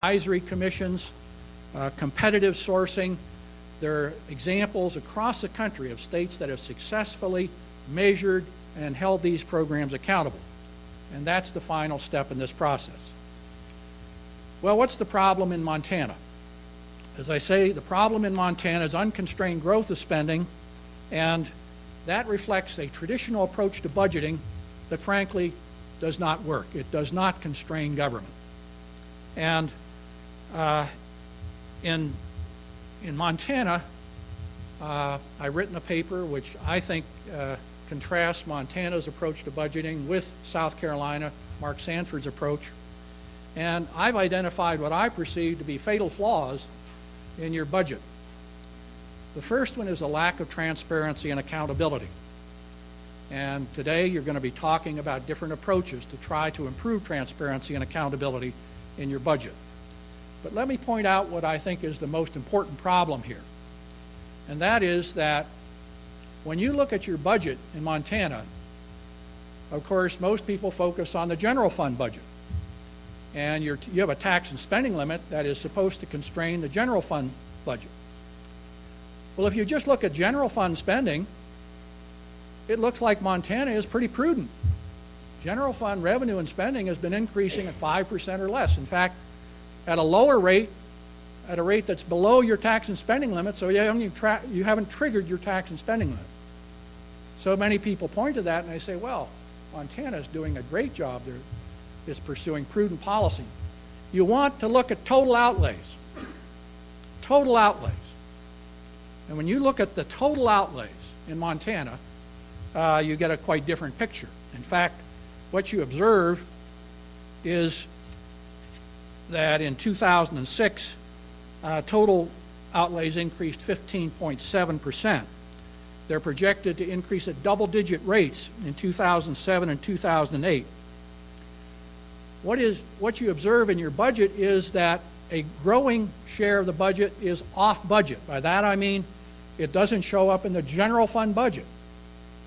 advisory commissions, competitive sourcing. There are examples across the country of states that have successfully measured and held these programs accountable. And that's the final step in this process. Well, what's the problem in Montana? As I say, the problem in Montana is unconstrained growth of spending, and that reflects a traditional approach to budgeting that frankly does not work. It does not constrain government. And in Montana, I've written a paper which I think contrasts Montana's approach to budgeting with South Carolina, Mark Sanford's approach. And I've identified what I perceive to be fatal flaws in your budget. The first one is a lack of transparency and accountability. And today you're going to be talking about different approaches to try to improve transparency and accountability in your budget. But let me point out what I think is the most important problem here. And that is that when you look at your budget in Montana, of course, most people focus on the general fund budget. And you have a tax and spending limit that is supposed to constrain the general fund budget. Well, if you just look at general fund spending, it looks like Montana is pretty prudent. General fund revenue and spending has been increasing at 5% or less. In fact, at a lower rate, at a rate that's below your tax and spending limit, so you haven't triggered your tax and spending limit. So many people point to that and they say, well, Montana is doing a great job there. It's pursuing prudent policy. You want to look at total outlays. Total outlays. And when you look at the total outlays in Montana, you get a quite different picture. In fact, what you observe is that in 2006, total outlays increased 15.7%. They're projected to increase at double-digit rates in 2007 and 2008. What you observe in your budget is that a growing share of the budget is off budget. By that I mean it doesn't show up in the general fund budget.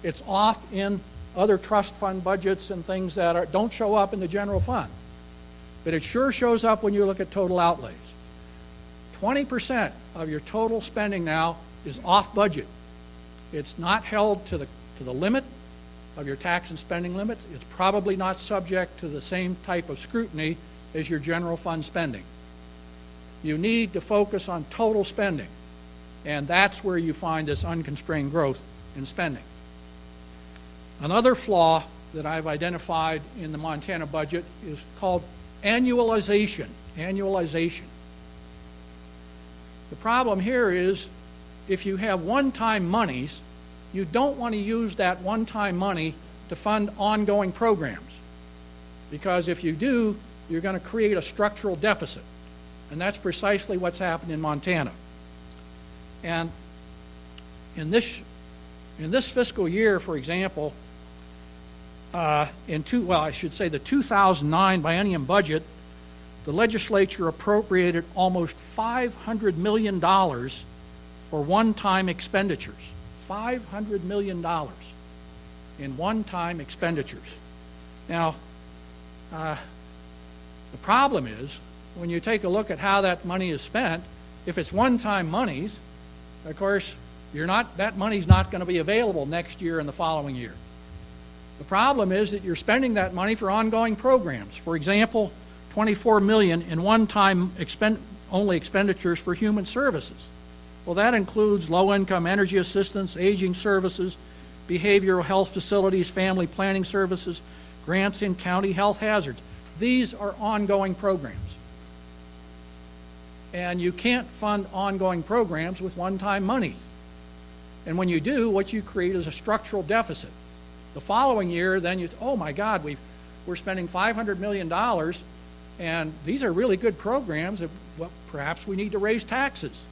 It's off in other trust fund budgets and things that don't show up in the general fund. But it sure shows up when you look at total outlays. 20% of your total spending now is off budget. It's not held to the limit of your tax and spending limits. It's probably not subject to the same type of scrutiny as your general fund spending. You need to focus on total spending, and that's where you find this unconstrained growth in spending. Another flaw that I've identified in the Montana budget is called annualization. Annualization. The problem here is if you have one-time monies, you don't want to use that one-time money to fund ongoing programs. Because if you do, you're going to create a structural deficit. And that's precisely what's happened in Montana. And in this fiscal year, for example, the 2009 biennium budget, the legislature appropriated almost $500 million for one-time expenditures. $500 million in one-time expenditures. Now, the problem is, when you take a look at how that money is spent, if it's one-time monies, of course, that money's not going to be available next year and the following year. The problem is that you're spending that money for ongoing programs. For example, $24 million in one-time only expenditures for human services. Well, that includes low-income energy assistance, aging services, behavioral health facilities, family planning services, grants in county health hazards. These are ongoing programs. And you can't fund ongoing programs with one-time money. And when you do, what you create is a structural deficit. The following year, then oh my God, we're spending $500 million, and these are really good programs. Well, perhaps we need to raise taxes.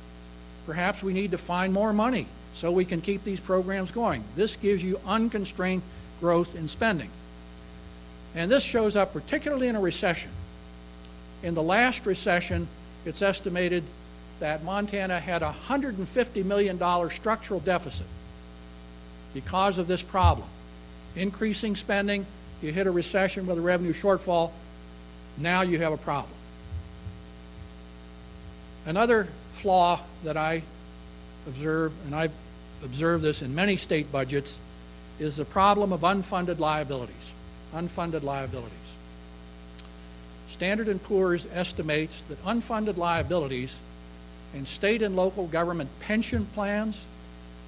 Perhaps we need to find more money so we can keep these programs going. This gives you unconstrained growth in spending. And this shows up particularly in a recession. In the last recession, it's estimated that Montana had a $150 million structural deficit because of this problem. Increasing spending, you hit a recession with a revenue shortfall, now you have a problem. Another flaw that I observe, and I've observed this in many state budgets, is the problem of unfunded liabilities. Unfunded liabilities. Standard & Poor's estimates that unfunded liabilities in state and local government pension plans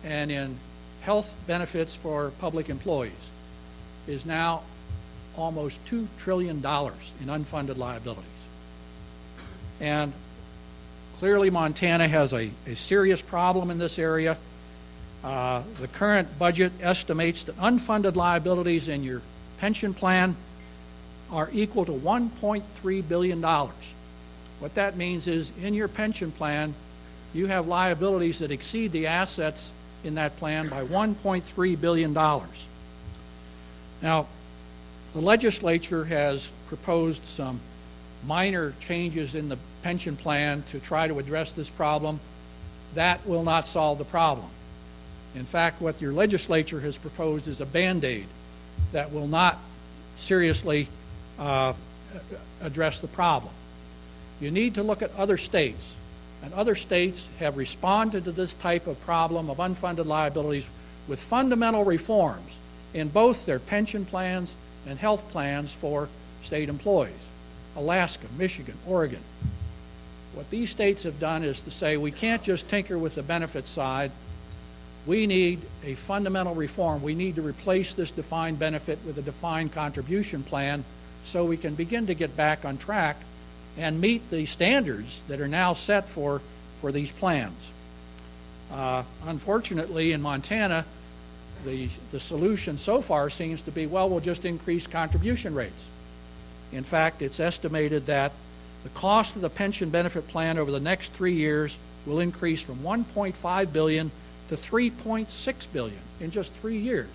and in health benefits for public employees is now almost $2 trillion in unfunded liabilities. And clearly Montana has a serious problem in this area. The current budget estimates that unfunded liabilities in your pension plan are equal to $1.3 billion. What that means is in your pension plan, you have liabilities that exceed the assets in that plan by $1.3 billion. Now, the legislature has proposed some minor changes in the pension plan to try to address this problem. That will not solve the problem. In fact, what your legislature has proposed is a Band-Aid that will not seriously address the problem. You need to look at other states, and other states have responded to this type of problem of unfunded liabilities with fundamental reforms in both their pension plans and health plans for state employees. Alaska, Michigan, Oregon. What these states have done is to say we can't just tinker with the benefit side. We need a fundamental reform. We need to replace this defined benefit with a defined contribution plan so we can begin to get back on track and meet the standards that are now set for these plans. Unfortunately, in Montana, the solution so far seems to be, well, we'll just increase contribution rates. In fact, it's estimated that the cost of the pension benefit plan over the next 3 years will increase from $1.5 billion to $3.6 billion in just 3 years.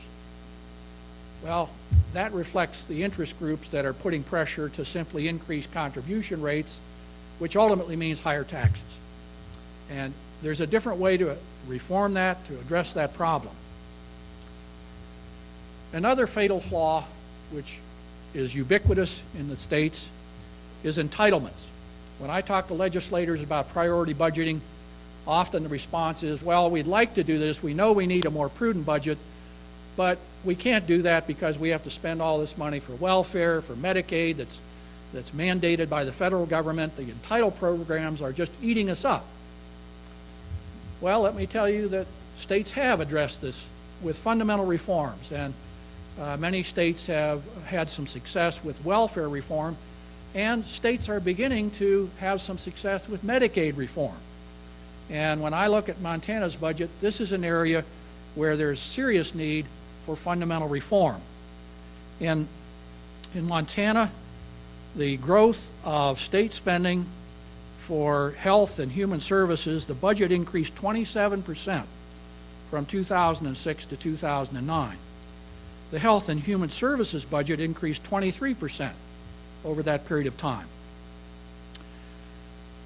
Well, that reflects the interest groups that are putting pressure to simply increase contribution rates, which ultimately means higher taxes. And there's a different way to reform that, to address that problem. Another fatal flaw, which is ubiquitous in the states, is entitlements. When I talk to legislators about priority budgeting, often the response is, well, we'd like to do this. We know we need a more prudent budget, but we can't do that because we have to spend all this money for welfare, for Medicaid that's mandated by the federal government. The entitled programs are just eating us up. Well, let me tell you that states have addressed this with fundamental reforms, and many states have had some success with welfare reform, and states are beginning to have some success with Medicaid reform. And when I look at Montana's budget, this is an area where there's serious need for fundamental reform. In Montana, the growth of state spending for health and human services, the budget increased 27% from 2006 to 2009. The health and human services budget increased 23% over that period of time.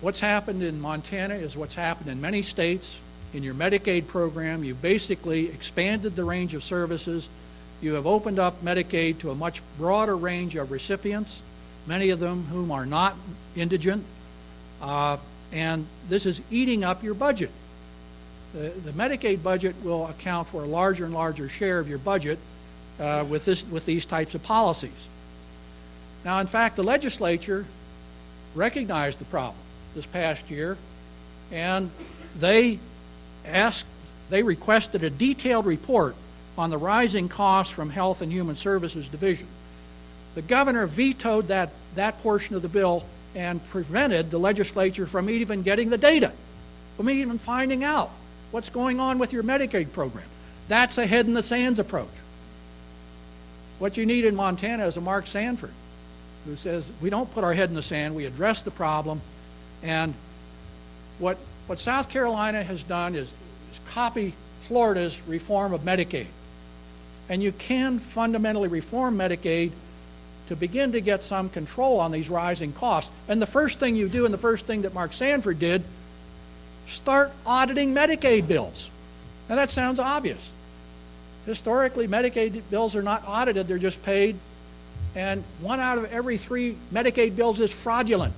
What's happened in Montana is what's happened in many states. In your Medicaid program, you basically expanded the range of services. You have opened up Medicaid to a much broader range of recipients, many of them whom are not indigent, and this is eating up your budget. The Medicaid budget will account for a larger and larger share of your budget with these types of policies. Now, in fact, the legislature recognized the problem this past year, and they requested a detailed report on the rising costs from Health and Human Services Division. The governor vetoed that portion of the bill and prevented the legislature from even getting the data, from even finding out what's going on with your Medicaid program. That's a head in the sands approach. What you need in Montana is a Mark Sanford who says, we don't put our head in the sand, we address the problem. And what South Carolina has done is copy Florida's reform of Medicaid. And you can fundamentally reform Medicaid to begin to get some control on these rising costs. And the first thing you do, and the first thing that Mark Sanford did, start auditing Medicaid bills. Now that sounds obvious. Historically, Medicaid bills are not audited, they're just paid. And 1 out of every 3 Medicaid bills is fraudulent.